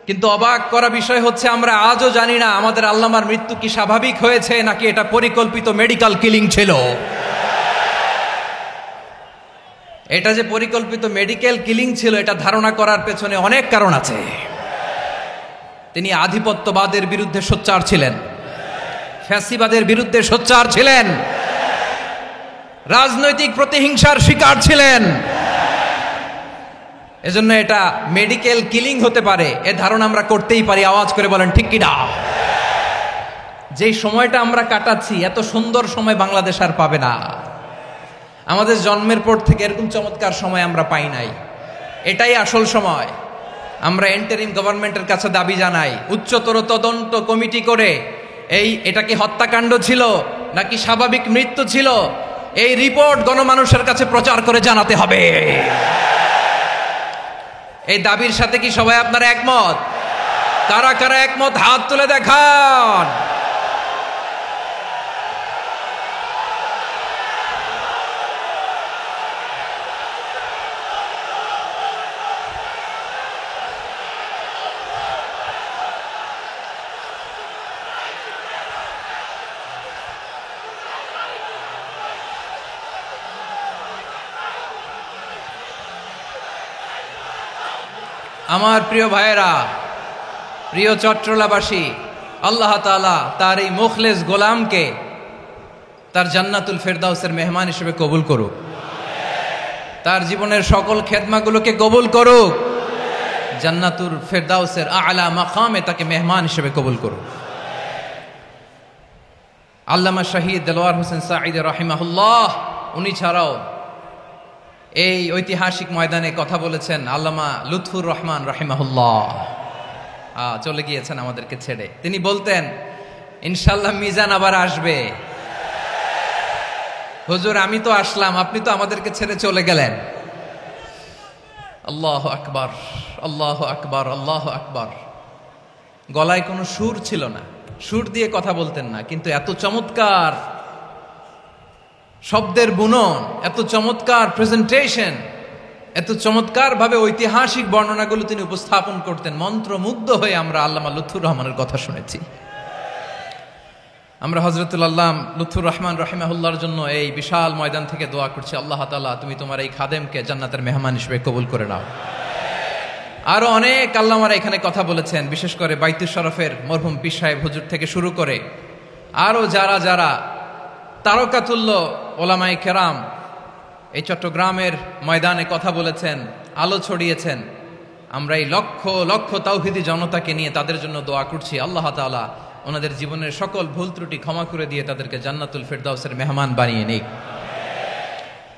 কিন্তু অবাক করা বিষয় হচ্ছে আমরা আজও জানি না আমাদের আল্লামার মৃত্যু কি স্বাভাবিক হয়েছে নাকি এটা পরিকল্পিত মেডিকেল কিলিং ছিল। এটা যে পরিকল্পিত মেডিকেল কিলিং ছিল এটা ধারণা করার পেছনে অনেক কারণ আছে। তিনি আধিপত্যবাদের বিরুদ্ধে সোচ্চার ছিলেন, ফ্যাসিবাদের বিরুদ্ধে সোচ্চার ছিলেন, রাজনৈতিক প্রতিহিংসার শিকার ছিলেন। এজন্য এটা মেডিকেল কিলিং হতে পারে এ ধারণা আমরা করতেই পারি। আওয়াজ করে বলেন ঠিক কিনা? যেই সময়টা আমরা কাটাচ্ছি এত সুন্দর সময় বাংলাদেশ আর পাবে না। আমাদের জন্মের পর থেকে এরকম চমৎকার সময় আমরা পাই নাই। এটাই আসল সময়। আমরা ইন্টারিম গভর্নমেন্টের কাছে দাবি জানাই, উচ্চতর তদন্ত কমিটি করে এটা কি হত্যাকাণ্ড ছিল নাকি স্বাভাবিক মৃত্যু ছিল, এই রিপোর্ট গণমানুষের কাছে প্রচার করে জানাতে হবে। এই দাবির সাথে কি সবাই আপনারা একমত? কারা কারা একমত হাত তুলে দেখান। আমার প্রিয় ভাইয়েরা, প্রিয় চট্টলাবাসী, আল্লাহ তাআলা তার এই মুখলেস গোলামকে তার জান্নাতুল ফেরদাউসের মেহমান হিসেবে কবুল করুক। তার জীবনের সকল খেদমাগুলোকে কবুল করুক। জান্নাতুল ফেরদাউসের আলা মাকামে তাকে মেহমান হিসেবে কবুল করুক। আল্লামা শহীদ দেলোয়ার হোসেন সাঈদী রাহিমাহুল্লাহ, উনি ছাড়াও এই ঐতিহাসিক ময়দানে কথা বলেছেন আল্লামা লুৎফুর রহমান রাহিমাহুল্লাহ। চলে গিয়েছেন আমাদেরকে ছেড়ে। তিনি বলতেন, ইনশাআল্লাহ মিজান আবার আসবে। হুজুর আমি তো আসলাম, আপনি তো আমাদেরকে ছেড়ে চলে গেলেন। আল্লাহু আকবার, আল্লাহু আকবার, আল্লাহু আকবার। গলায় কোনো সুর ছিল না, সুর দিয়ে কথা বলতেন না, কিন্তু এত চমৎকার শব্দের বুনন, এত চমৎকার প্রেজেন্টেশন, এত চমৎকার ভাবে ঐতিহাসিক বর্ণনাগুলো তিনি উপস্থাপন করতেন। মন্ত্রমুগ্ধ হয়ে আমরা আল্লামা লুৎফুর রহমানের কথা শুনেছি। আমরা হযরতুল আল্লাহ লুৎফুর রহমান রাহিমাহুল্লাহর জন্য এই বিশাল ময়দান থেকে দোয়া করছি, আল্লাহ তাআলা তুমি তোমার এই খাদেমকে জান্নাতের মেহমান হিসেবে কবুল করে নাও। আরো অনেক আল্লামারা এখানে কথা বলেছেন, বিশেষ করে বাইতুল শরফের মরহুম পীর সাহেব হুজুর থেকে শুরু করে আরো যারা যারা তারকাতুল্য ওলামায়ে কেরাম এই চট্টগ্রামের ময়দানে কথা বলেছেন, আলো ছড়িয়েছেন। আমরা এই লক্ষ লক্ষ তাওহীদি জনতাকে নিয়ে তাদের জন্য দোয়া করছি, আল্লাহ তাআলা ওনাদের জীবনের সকল ভুল ত্রুটি ক্ষমা করে দিয়ে তাদেরকে জান্নাতুল ফেরদাউসের মেহমান বানিয়ে নিক।